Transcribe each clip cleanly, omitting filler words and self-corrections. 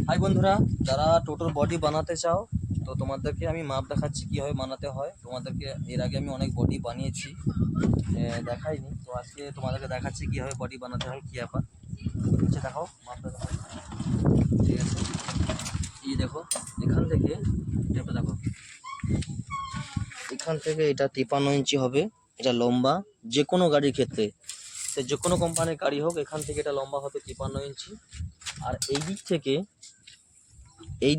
High বন্ধুরা, যারা টোটোর বডি বানাতে চাও তো তোমাদেরকে আমি মাপ দেখাচ্ছি কীভাবে বানাতে হয়। তোমাদেরকে এর আগে আমি অনেক বডি বানিয়েছি, দেখাইনি তো আজকে তোমাদেরকে দেখাচ্ছি কীভাবে বডি বানাতে হয়, কী ব্যাপার। নিচে দেখাও, মাপটা দেখাও। ঠিক আছে, এই দেখো এখান থেকে এটা দেখো, এখান থেকে এটা 53 ইঞ্চি হবে। এটা লম্বা যে কোনো গাড়ির ক্ষেত্রে, সে যে কোনো কোম্পানির গাড়ি হোক, এখান থেকে এটা লম্বা হবে 53 ইঞ্চি। আর এই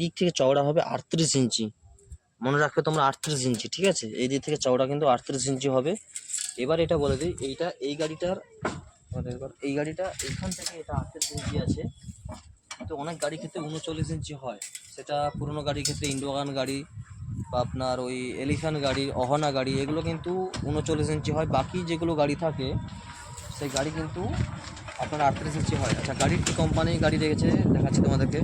দিক থেকে চওড়া হবে 38 ইঞ্চি। মনে রাখবে তোমরা 38 ইঞ্চি, ঠিক আছে? এই দিক থেকে চওড়া কিন্তু 38 ইঞ্চি হবে। এবার এটা বলে দিই, এই গাড়িটার এই গাড়িটা এখান থেকে এটা 38 ইঞ্চি আছে, তো অনেক গাড়ির ক্ষেত্রে 39 ইঞ্চি হয়। সেটা পুরোনো গাড়ির ক্ষেত্রে ইন্ডোগান গাড়ি বা আপনার ওই এলিফ্যান্ট গাড়ি, অহনা গাড়ি, এগুলো কিন্তু 39 ইঞ্চি হয়। বাকি যেগুলো গাড়ি থাকে সেই গাড়ি কিন্তু আপনার 38 ইঞ্চি হয়। আচ্ছা, গাড়ির কি কোম্পানি গাড়ি রেখেছে দেখাচ্ছি তোমাদেরকে।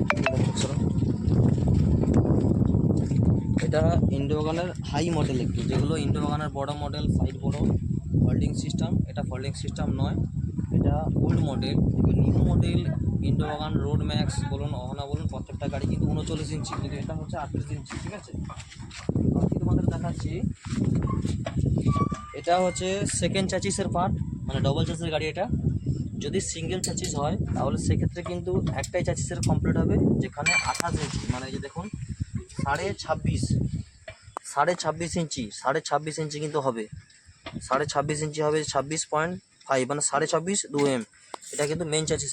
এটা ইন্ডোগানের হাই মডেল, একটু যেগুলো ইন্ডোগানের বড় মডেল, সাইড বড়, ফোল্ডিং সিস্টেম। এটা ফোল্ডিং সিস্টেম নয়, এটা ওল্ড মডেল। নিউ মডেল ইন্ডোগান, রোড ম্যাক্স বলুন, অহনা বলুন, প্রত্যেকটা গাড়ি কিন্তু 39 ইঞ্চি, কিন্তু এটা হচ্ছে 38 ইঞ্চি, ঠিক আছে? বাকি তোমাদের দেখাচ্ছি, এটা হচ্ছে সেকেন্ড চ্যাচিসের পার্ট, মানে ডবল চ্যাচিসের গাড়ি। এটা যদি সিঙ্গেল চ্যাচিস হয় তাহলে সেক্ষেত্রে কিন্তু একটাই চ্যাচিসের কমপ্লিট হবে, যেখানে 28 ইঞ্চি, মানে এই যে দেখুন 26.5 ইঞ্চি, 26.5 ইঞ্চি কিন্তু হবে। 26.5 ইঞ্চি হবে, 26.5 মানে 26.5 2M। এটা কিন্তু মেন চ্যাচিস।